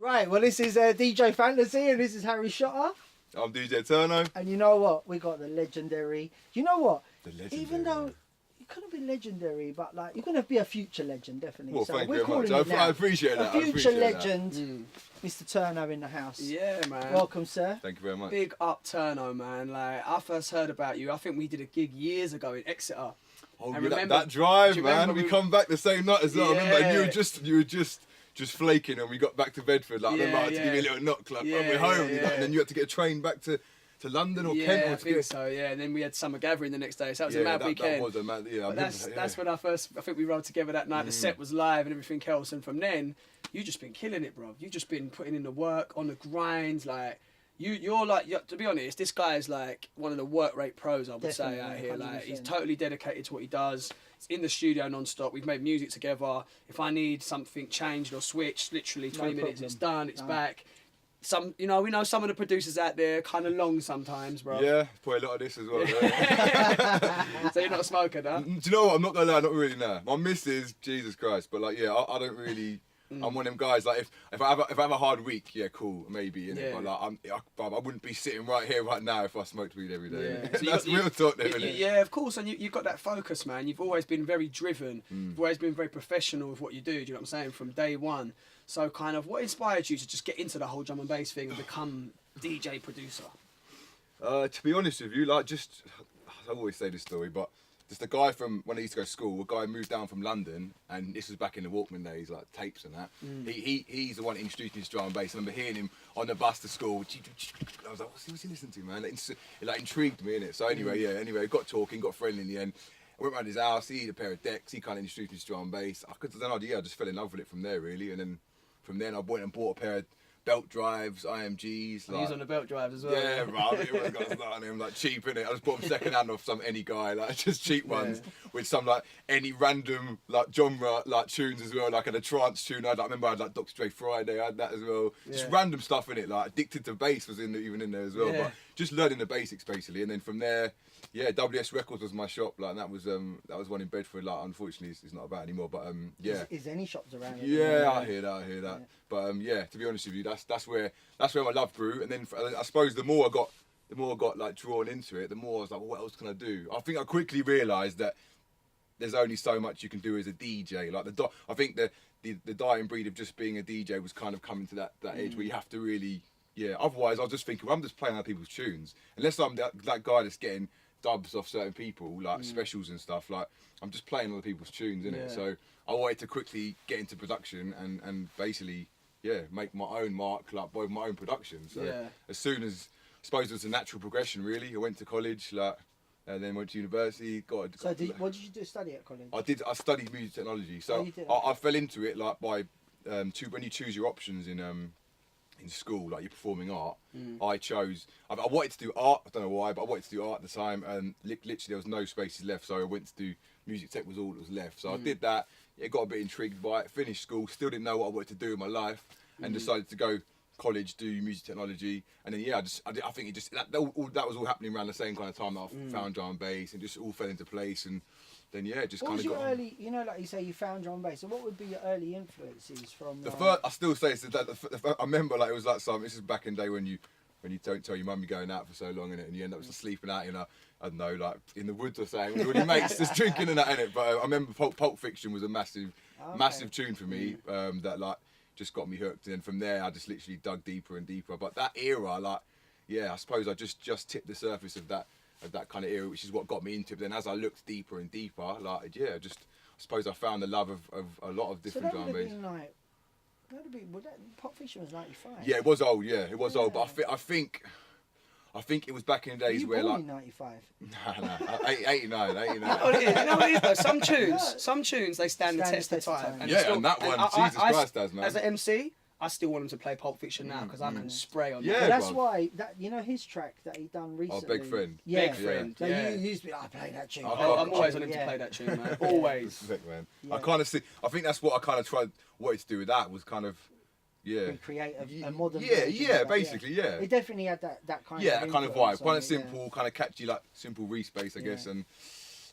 Right, well, this is DJ Fantasy, and this is Harry Shotter. I'm DJ Turno. And you know what? We got the legendary. You know what? The legendary. Even though you couldn't be legendary, but like you're gonna be a future legend, definitely. Well, so thank we're you very calling much. it now. I appreciate that. A future legend, Mr. Turno in the house. Yeah, man. Welcome, sir. Thank you very much. Big up Turno, man. Like, I first heard about you. I think we did a gig years ago in Exeter. Oh, And yeah, remember- that drive, do you man. remember We we- come back the same night as well. I remember, and Yeah. you were just flaking, and we got back to Bedford. Like, I remember I had to give you a little knock, like, Yeah, oh, we're home. yeah, You know, and then you had to get a train back to London or Kent. Yeah, Or I think so. Yeah, and then we had summer gathering the next day. So that was a mad weekend. That was a mad. Yeah, But that's when I think we rode together that night. The set was live and everything else, and from then you just been killing it, bro. You just been putting in the work on the grind, like. You're to be honest, this guy is like one of the work rate pros, I would say, out here. 100%. Like, he's totally dedicated to what he does. He's in the studio non-stop. We've made music together. If I need something changed or switched, literally 20 minutes, it's done, it's back. We know some of the producers out there kind of long sometimes, bro. Yeah, probably a lot of this as well. Yeah. So you're not a smoker, no? Do you know what? I'm not gonna lie, not really. Nah, my missus, Jesus Christ, but like, yeah, I don't really. I'm one of them guys. Like, if I have a hard week, yeah, cool, maybe. Innit? Yeah. But like, I wouldn't be sitting right here right now if I smoked weed every day. Yeah. So That's real talk, there, isn't it? Yeah, of course, and you've got that focus, man. You've always been very driven. You've always been very professional with what you do. Do you know what I'm saying? From day one. So, kind of, what inspired you to just get into the whole drum and bass thing and become DJ producer? To be honest with you, like, I always say this story, but just a guy from when I used to go to school, a guy moved down from London, and this was back in the Walkman days, like tapes and that. He's the one that introduced me to drum and bass. I remember hearing him on the bus to school. I was like, what's he listening to, man? It like intrigued me, innit? So anyway, got talking, got friendly in the end. I went round his house, he had a pair of decks, he kind of introduced me to drum and bass. I just fell in love with it from there, really. And then from then I went and bought a pair of belt drives, IMGs. Like, he's on the belt drives as well. Yeah, right. I got to start on him, like, cheap, innit? I just bought them second hand off any guy, like, just cheap ones with some, like, any random, like, genre, like, tunes as well, like, a trance tune. I remember I had, like, Dr. Dre Friday, I had that as well. Just random stuff in it, like, Addicted to Bass was even in there as well. But just learning the basics, basically. And then from there, WS Records was my shop, like, and that was one in Bedford. Like, unfortunately, it's not about anymore, but Is any shops around? Yeah, I hear that. Yeah. But to be honest with you, that's where my love grew. And then I suppose the more I got like drawn into it, the more I was like, well, what else can I do? I think I quickly realised that there's only so much you can do as a DJ. Like I think the dying breed of just being a DJ was kind of coming to that age where you have to really, Otherwise, I was just thinking, well, I'm just playing other people's tunes. Unless I'm that guy that's getting dubs off certain people, like specials and stuff, like I'm just playing other people's tunes, innit? So I wanted to quickly get into production and basically, make my own mark, like by my own production. So as soon as, I suppose it was a natural progression, really. I went to college, like, and then went to university. What did you do study at college? I studied music technology. So I fell into it like by when you choose your options in school, like you're performing art. I wanted to do art. I don't know why, but I wanted to do art at the time, and literally there was no spaces left. So I went to do music tech was all that was left. So I did that. It got a bit intrigued by it. Finished school, still didn't know what I wanted to do in my life, and decided to go college, do music technology, and then I think that was all happening around the same kind of time that I found drum and bass, and just all fell into place, and then just kind of got. What was your early? You know, like you say, you found drum and bass. So what would be your early influences from? The first, I still say I remember, like, it was like this is back in the day when you don't tell your mum you're going out for so long, innit, and you end up just sleeping out in I don't know, like in the woods or something with all your mates just drinking and that, innit. But I remember Pulp Fiction was a massive tune for me, that like just got me hooked, and then from there I just literally dug deeper and deeper. But that era, like, I suppose I just tipped the surface of that kind of era, which is what got me into it. But then as I looked deeper and deeper, like, I suppose I found the love of a lot of different drum and bass. Pulp Fiction was 95. Yeah, it was old. Yeah, it was old. But I think it was back in the days where, like, in 95? Nah, 89. You know what it is though? Some tunes they stand the test of time. And that one, Jesus Christ, does, man. As an MC, I still want him to play Pulp Fiction now because I can spray on. Yeah, but that's why his track that he done recently. Oh, Big Friend. Yeah, Big Friend. You used to be, I play that tune. I'm always on him to play that tune, man. Always. Respect, man. I kind of see. I think that's what I kind of wanted to do with that was kind of. Be creative, a modern. Basically. It definitely had that kind of. Yeah, kind of vibe. Quite a simple, kind of catchy, like simple re-space, I guess. And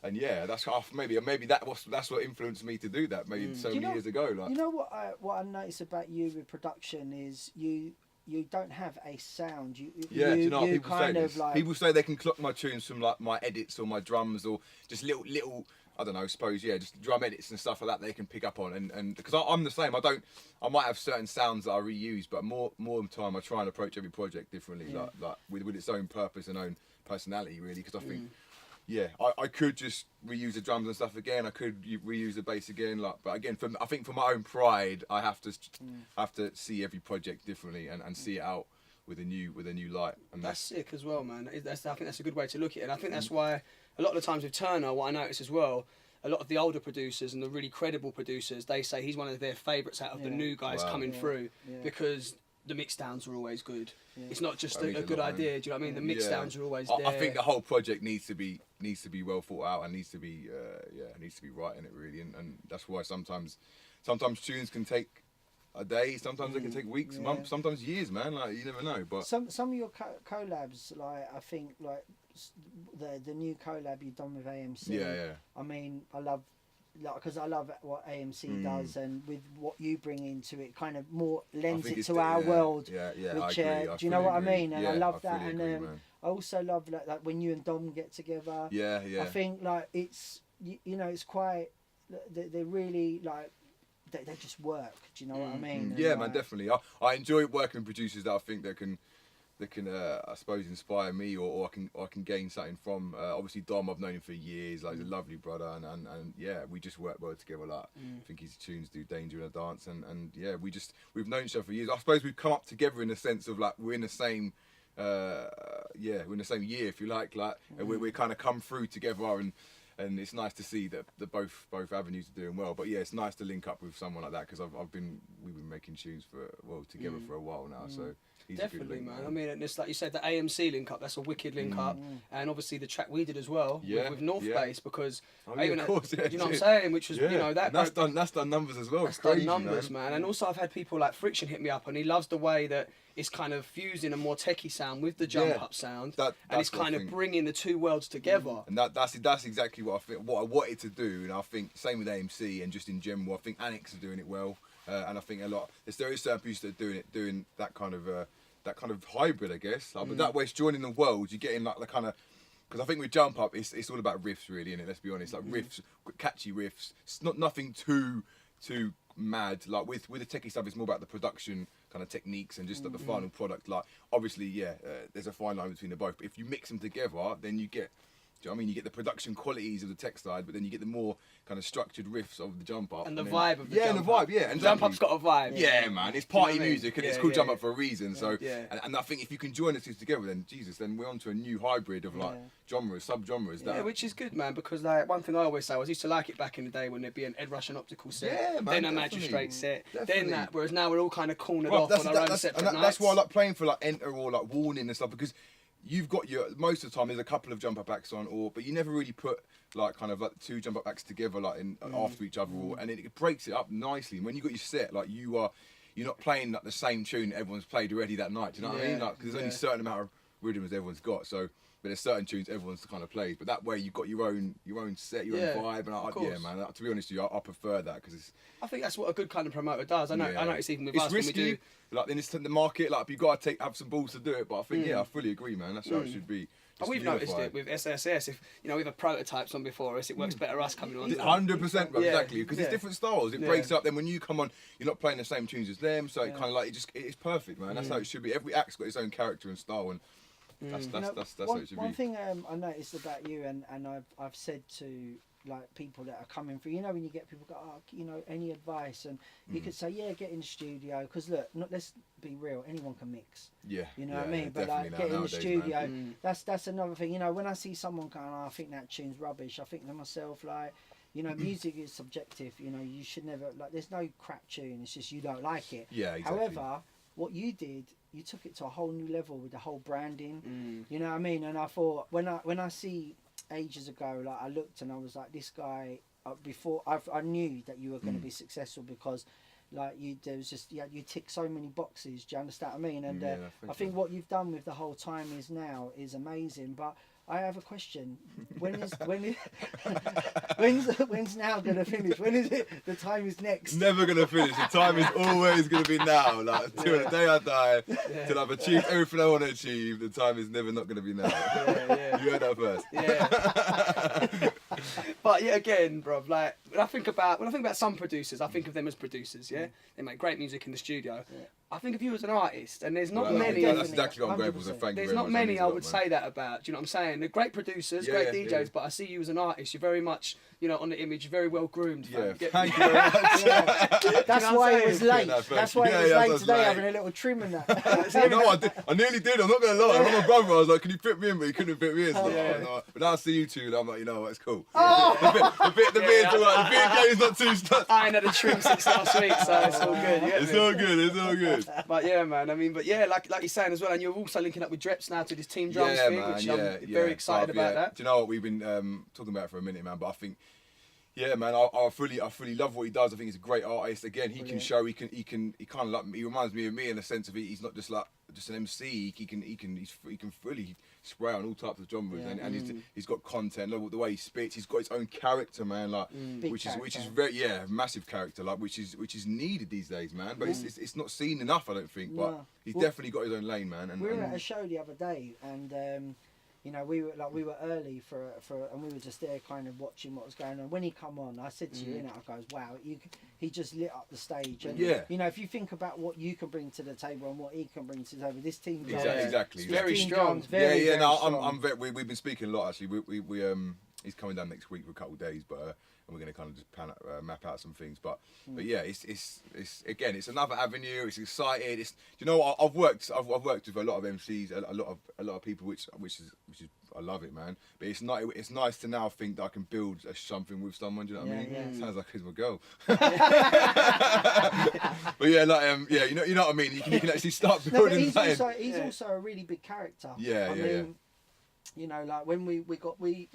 And yeah, that's half maybe that's what influenced me to do that maybe so many years ago. Like, you know what I notice about you with production is you don't have a sound. You do you know what you people kind say of this? like People say they can clock my tunes from like my edits or my drums or just little I don't know, suppose just drum edits and stuff like that they can pick up on and because I'm the same. I might have certain sounds that I reuse, but more of the time I try and approach every project differently, like with its own purpose and own personality, really. Because I think, I could just reuse the drums and stuff again. I could reuse the bass again, like. But again, I think for my own pride, I have to see every project differently and see it out with a new light. And that's sick as well, man. I think that's a good way to look at it. And I think that's why a lot of the times with Turno, what I notice as well, a lot of the older producers and the really credible producers, they say he's one of their favourites out of the new guys coming through because the mix downs are always good. It's not just a good idea. Do you know what I mean? The mix downs are always there. I think the whole project needs to be well thought out and needs to be right in it, really. And that's why sometimes tunes can take a day, sometimes they can take weeks, months, sometimes years, man. Like, you never know. But some of your collabs, like I think like the new collab you've done with AMC. I mean, I love. Because I love what AMC does, and with what you bring into it, kind of more lends it to our world. Which, do you know what I mean? And I love that. And I also love like when you and Dom get together. I think like it's it's quite. They're really like they just work. Do you know what I mean? Yeah, man, definitely. I enjoy working with producers that I think that can I suppose inspire me or I can gain something from. Obviously Dom, I've known him for years. Like, he's a lovely brother and we just work well together. Like, I think his tunes do Danger in a Dance and we've known each other for years. I suppose we've come up together in the sense of like we're in the same we're in the same year, if you like, and we kind of come through together and it's nice to see that both avenues are doing well. But yeah, it's nice to link up with someone like that because we've been making tunes together for a while now. So he's definitely, a good link, man. I mean, and it's like you said, the AMC link up. That's a wicked link up, and obviously the track we did as well with North Base because of course, you know what I'm saying, which was that's done numbers as well. That's done numbers, man. And also I've had people like Friction hit me up, and he loves the way that it's kind of fusing a more techie sound with the jump up sound, and it's kind of bringing the two worlds together. And that's exactly what I think. What I wanted to do, and I think same with AMC and just in general. I think Annex are doing it well, and I think there is certain people that are doing that kind of hybrid, I guess. Like, but that way, it's joining the world. You're getting like the kind of. Because I think with Jump Up, it's all about riffs, really, innit? Let's be honest. Like riffs, catchy riffs. It's nothing too mad. Like with the techie stuff, it's more about the production kind of techniques and just the final product. Like obviously, there's a fine line between the both. But if you mix them together, then you get. Do you know what I mean? You get the production qualities of the tech side, but then you get the more kind of structured riffs of the Jump Up. And the vibe of the Jump Up. Yeah, and the vibe, And Jump Up's got a vibe. Yeah, man. It's party music and it's called Jump Up for a reason. So, and I think if you can join the two together, then then we're onto a new hybrid of like genres, sub-genres. Yeah, which is good, man, because like one thing I always say, I used to like it back in the day when there'd be an Ed Rush and Optical set, then a Magistrate set, then that, whereas now we're all kind of cornered off on our own separate nights. That's why I like playing for like Enter or like Warning and stuff, because you've got most of the time there's a couple of jump up acts on, but you never really put like kind of like two jump up acts together like after each other, and it breaks it up nicely. And when you got your set, like you're not playing like the same tune that everyone's played already that night. Do you know what I mean? Like, because there's only a certain amount of rhythms everyone's got, so. But there's certain tunes everyone's kind of plays, but that way you've got your own set, your own vibe, and man, to be honest with you, I prefer that because I think that's what a good kind of promoter does. I notice even with us risky, when we do, like in the market, like you've got to have some balls to do it. But I think I fully agree, man. That's how it should be. But we've noticed it with SSS. If we've had prototypes on before us, it works better us coming on. 100%, bro, exactly, because it's different styles. It breaks up. Then when you come on, you're not playing the same tunes as them, so it kind of like it's perfect, man. That's how it should be. Every act's got its own character and style, and that's how it should be. One thing I noticed about you, and I've said to like people that are coming through, when you get people go, any advice, and you could say, get in the studio, because look, let's be real, anyone can mix. Yeah. You know what I mean? But like, get in the studio. That's another thing. When I see someone going, I think that tune's rubbish, I think to myself like, music is subjective. You should never there's no crap tune. It's just you don't like it. Yeah, exactly. However, what you did, you took it to a whole new level with the whole branding. You know what I mean? And I thought when I see ages ago, like I looked and I was like, this guy. Before I knew that you were going to be successful because, like you tick so many boxes. Do you understand what I mean? And I think what you've done with the whole time is amazing. But I have a question. When's now gonna finish? When is it? The time is next. Never gonna finish. The time is always gonna be now. Like till the day I die, till I've achieved everything I want to achieve. The time is never not gonna be now. You heard that first. Yeah. But yeah, again, bro, like when I think about some producers, I think of them as producers. Yeah, they make great music in the studio. Yeah. I think of you as an artist, and there's not many. That's exactly what I'm grateful for. Thank you There's very not much. many I would say that about. Do you know what I'm saying? They're great producers, great DJs, but I see you as an artist. You're very much, you know, on the image, very well groomed. Yeah, thank you very much. That's why it was late. That's why it was late today, late. having a little trim and that. You know what? I nearly did. I'm not gonna lie. I'm my brother. I was like, "Can you fit me in?" But he couldn't fit me in. So but now I see you two, and I'm like, you know what? It's cool. The beard's alright. The beard game is not too stuck. I ain't had a trim since last week, so it's all good. It's all good. It's all good. But yeah, man. I mean, but yeah, like you're saying as well, and you're also linking up with Dreps now to this Team Drums thing, man, which I'm very excited about that. Do you know what we've been talking about for a minute, man? But I think, yeah, man, I fully love what he does. I think he's a great artist. Again, he can show. He kind of like. He reminds me of me in the sense of he's not just an MC. He can fully spray on all types of genres, and he's got content. Look, the way he spits, he's got his own character, man. Like which is very massive character, like which is needed these days, man. But it's not seen enough, I don't think. But he's definitely got his own lane, man. And we were at a show the other day, and you know, we were early for and we were just there kind of watching what was going on. When he come on, I said to you, I goes, wow, he just lit up the stage. And, you know, if you think about what you can bring to the table and what he can bring to the table, this team exactly very strong. Very we've been speaking a lot actually. We he's coming down next week for a couple of days, but and we're going to kind of just map out some things. But yeah, it's again, it's another avenue. It's exciting. It's, you know, I've worked with a lot of MCs, a lot of people, which is I love it, man. But it's nice to now think that I can build something with someone. Do you know what I mean? Yeah. Sounds like he's my girl. But yeah, like you know what I mean. You can actually start building. He's also a really big character. I mean, you know, like when we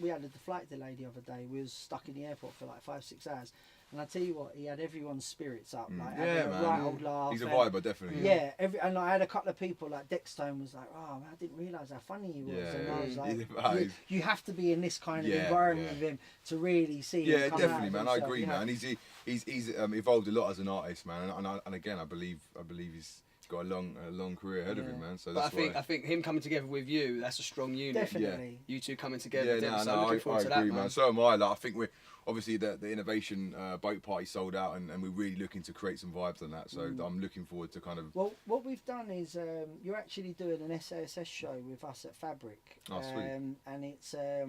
had a flight delay the other day, we was stuck in the airport for like 5-6 hours, and I tell you what, he had everyone's spirits up, like having a right old laugh. He's a viber, definitely. Yeah, and I had a couple of people like Dextone was like, oh man, I didn't realise how funny he was, and I was like, you have to be in this kind of environment with him to really see him come definitely, out man. himself, I agree, man. He's evolved a lot as an artist, man, and again, I believe he's got a long career ahead of him, man. So that's I think him coming together with you, that's a strong unit. Definitely. You two coming together. I looking forward to that, agree, man. So am I. Like, I think we're obviously the innovation boat party sold out, and we're really looking to create some vibes on that. So I'm looking forward to kind of. Well, what we've done is you're actually doing an SASS show with us at Fabric. Oh, sweet. And it's I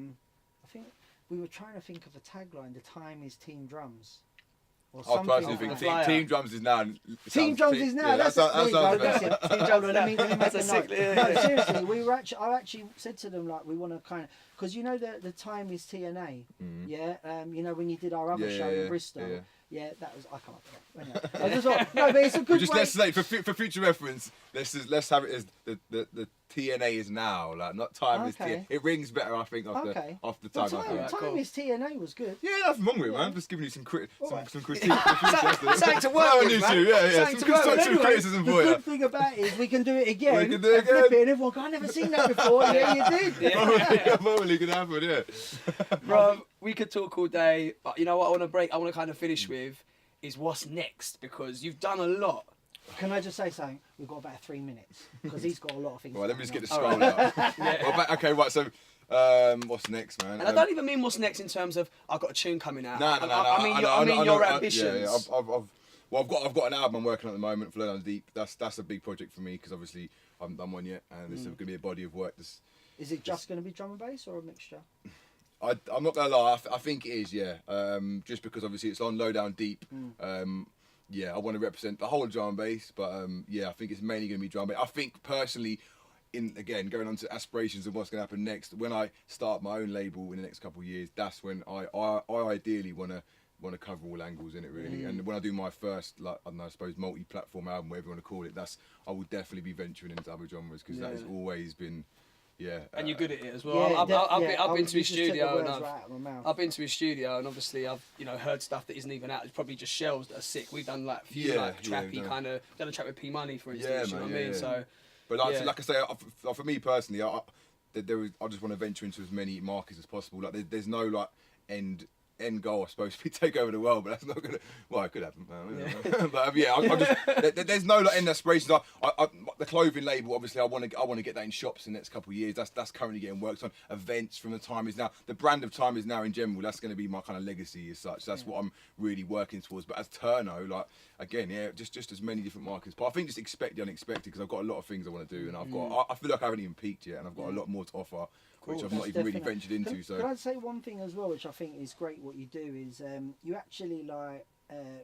think we were trying to think of a tagline. The time is Team Drums. I personally think Team Drums is now. Team Drums is now. That's Team Drums. Let me make a note. No, seriously, I actually said to them, like, we want to kind of, because you know the time is TNA. Yeah. You know when you did our other show in Bristol. Yeah, that was, I can't forget. I just thought, no, but it's a good way. Let's say, for future reference, let's have it as the TNA is now, like, not time is TNA. It rings better, I think, after time. Time is TNA was good. Yeah, nothing wrong with it, man. I'm just giving you some critique for the future. Something to work with, man. Some constructive criticism for you. The good thing about it is we can do it again. We can do it again. Flip it and everyone go, I've never seen that before. Yeah, you did. Probably could happen, yeah. Bro, we could talk all day, but you know what I want to kind of finish with is what's next, because you've done a lot. Can I just say something? We've got about 3 minutes, because he's got a lot of things. Well, let me just get the scroll out. Well, okay, right, so what's next, man? And I don't even mean what's next in terms of I've got a tune coming out. No. I mean your ambitions. I've got an album I'm working on at the moment, Flow Down Deep. That's a big project for me, because obviously I haven't done one yet, and there's going to be a body of work. Is it just going to be drum and bass or a mixture? I'm not gonna lie. I think it is, yeah. Just because obviously it's on Low Down Deep. Yeah, I want to represent the whole drum and bass, but yeah, I think it's mainly gonna be drum and bass. I think personally, going on to aspirations of what's gonna happen next, when I start my own label in the next couple of years, that's when I ideally wanna cover all angles in it, really. And when I do my first, like, I don't know, I suppose multi-platform album, whatever you want to call it, I will definitely be venturing into other genres, because that has always been. Yeah, and you're good at it as well. Yeah, I've been to his studio, and I've been to his studio, and obviously I've heard stuff that isn't even out. It's probably just shells that are sick. We've done like a few trappy kind of done a track with P Money, for instance. You know what I mean? So, but like I say, for me personally, I just want to venture into as many markets as possible. Like there's no like end goal, I suppose, to be take over the world, but that's not gonna. Well, it could happen. But yeah, I just there's no like end aspirations. The clothing label, obviously, I want to get that in shops in the next couple of years. That's currently getting worked on. Events from the Time Is Now. The brand of Time Is Now in general. That's going to be my kind of legacy as such. That's what I'm really working towards. But as Turno, like again, yeah, just as many different markets. But I think just expect the unexpected because I've got a lot of things I want to do, and I feel like I haven't even peaked yet, and I've got a lot more to offer. Which I've not even really ventured into. Can I say one thing as well, which I think is great? What you do is you actually like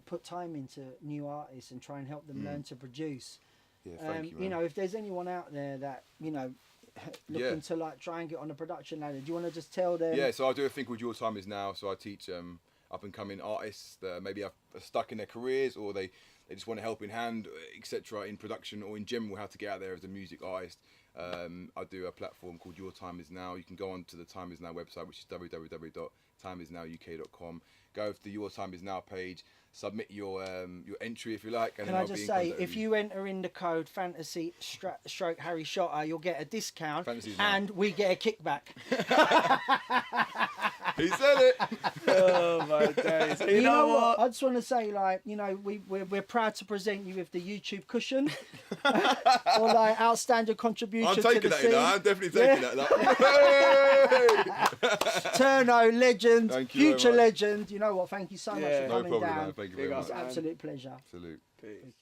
put time into new artists and try and help them learn to produce. Yeah, thank you, man. You know, if there's anyone out there that looking to like try and get on a production ladder, do you want to just tell them? Yeah, so I do a thing called Your Time Is Now. So I teach up and coming artists that maybe are stuck in their careers or they just want a helping hand, etc. in production or in general how to get out there as a music artist. I do a platform called Your Time Is Now. You can go on to the Time Is Now website, which is www.timeisnow.uk.com. Go to the Your Time Is Now page, submit your entry if you like. And can I just say, if you enter in the code fantasy stroke Harry Shotter, you'll get a discount and we get a kickback. He said it. Oh my days. You know what? I just want to say, like, we're proud to present you with the YouTube cushion or like outstanding contribution. I'm taking to the that. scene. I'm definitely taking that. Turno, legend, Thank you future very much. legend. You know what? Thank you so much for coming down. Thank you very much. It's an absolute pleasure. Salute. Peace.